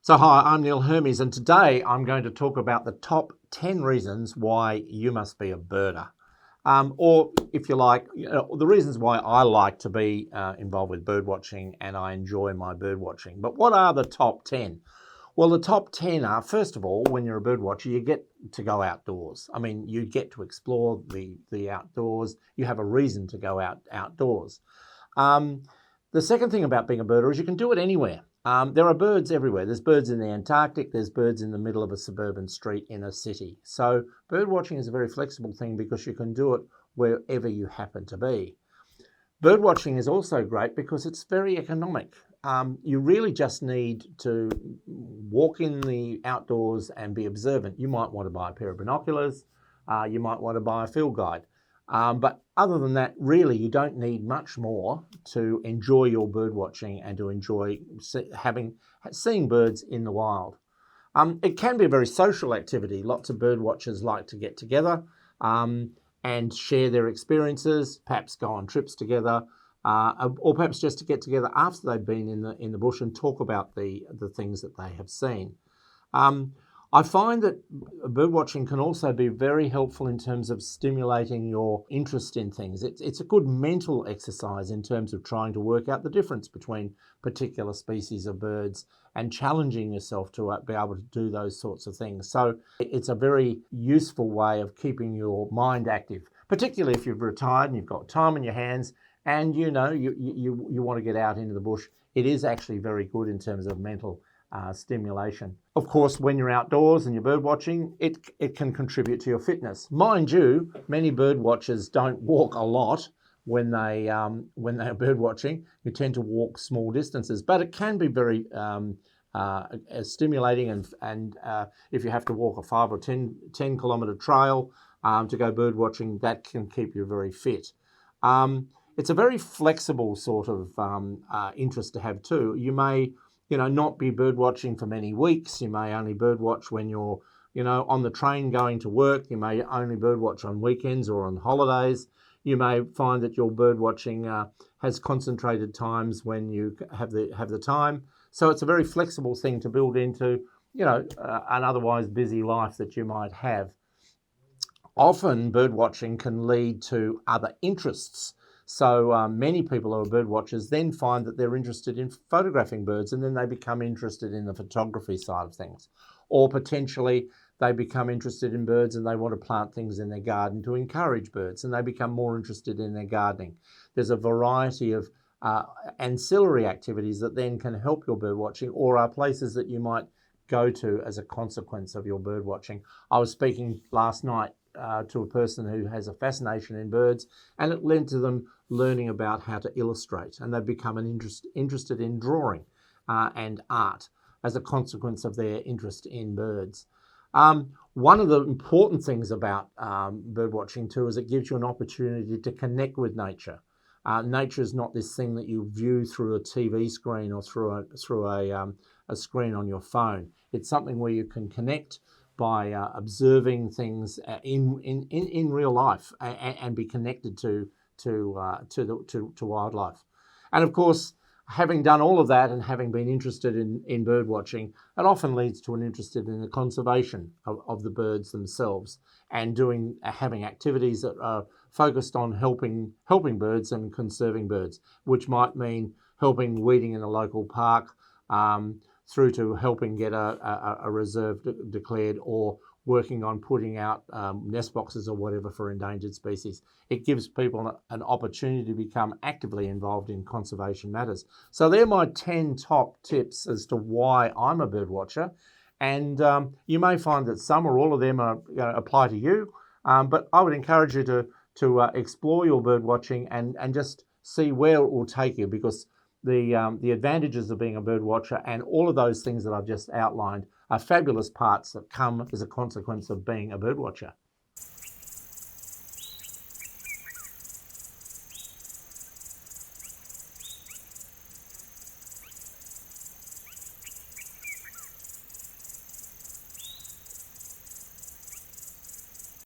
So hi, I'm Neil Hermes, and today I'm going to talk about the top 10 reasons why you must be a birder. Or if you like, the reasons why I like to be involved with birdwatching and I enjoy my birdwatching. But what are the top 10? Well, the top 10 are, first of all, when you're a birdwatcher, you get to go outdoors. I mean, you get to explore the outdoors. You have a reason to go outdoors. The second thing about being a birder is you can do it anywhere. There are birds everywhere. There's birds in the Antarctic. There's birds in the middle of a suburban street in a city. So bird watching is a very flexible thing because you can do it wherever you happen to be. Bird watching is also great because it's very economic. You really just need to walk in the outdoors and be observant. You might want to buy a pair of binoculars. You might want to buy a field guide. But other than that, really, you don't need much more to enjoy your bird watching and to enjoy seeing birds in the wild. It can be a very social activity. Lots of bird watchers like to get together and share their experiences, perhaps go on trips together, or perhaps just to get together after they've been in the bush and talk about the things that they have seen. I find that birdwatching can also be very helpful in terms of stimulating your interest in things. It's a good mental exercise in terms of trying to work out the difference between particular species of birds and challenging yourself to be able to do those sorts of things. So it's a very useful way of keeping your mind active, particularly if you've retired and you've got time on your hands and you want to get out into the bush. It is actually very good in terms of mental stimulation. Of course, when you're outdoors and you're bird watching, it can contribute to your fitness. Mind you, many bird watchers don't walk a lot when they are bird watching. You tend to walk small distances, but it can be very stimulating. And if you have to walk a 5 or 10 kilometre trail to go bird watching, that can keep you very fit. It's a very flexible sort of interest to have too. You may not be bird watching for many weeks. You may only bird watch when you're, on the train going to work. You may only bird watch on weekends or on holidays. You may find that your bird watching has concentrated times when you have the time. So it's a very flexible thing to build into, an otherwise busy life that you might have. Often bird watching can lead to other interests. So many people who are bird watchers then find that they're interested in photographing birds, and then they become interested in the photography side of things. Or potentially they become interested in birds and they want to plant things in their garden to encourage birds, and they become more interested in their gardening. There's a variety of ancillary activities that then can help your bird watching, or are places that you might go to as a consequence of your bird watching. I was speaking last night to a person who has a fascination in birds, and it led to them learning about how to illustrate, and they've become interested in drawing and art as a consequence of their interest in birds. One of the important things about bird watching too is it gives you an opportunity to connect with nature. Nature is not this thing that you view through a TV screen or through a screen on your phone. It's something where you can connect by observing things in real life and be connected to wildlife. And of course, having done all of that and having been interested in bird watching, it often leads to an interest in the conservation of the birds themselves, and having activities that are focused on helping birds and conserving birds, which might mean helping weeding in a local park, through to helping get a reserve declared, or working on putting out nest boxes or whatever for endangered species. It gives people an opportunity to become actively involved in conservation matters. So they're my 10 top tips as to why I'm a bird watcher. And you may find that some or all of them apply to you, but I would encourage you to explore your bird watching and just see where it will take you, because the advantages of being a bird watcher and all of those things that I've just outlined are fabulous parts that come as a consequence of being a bird watcher.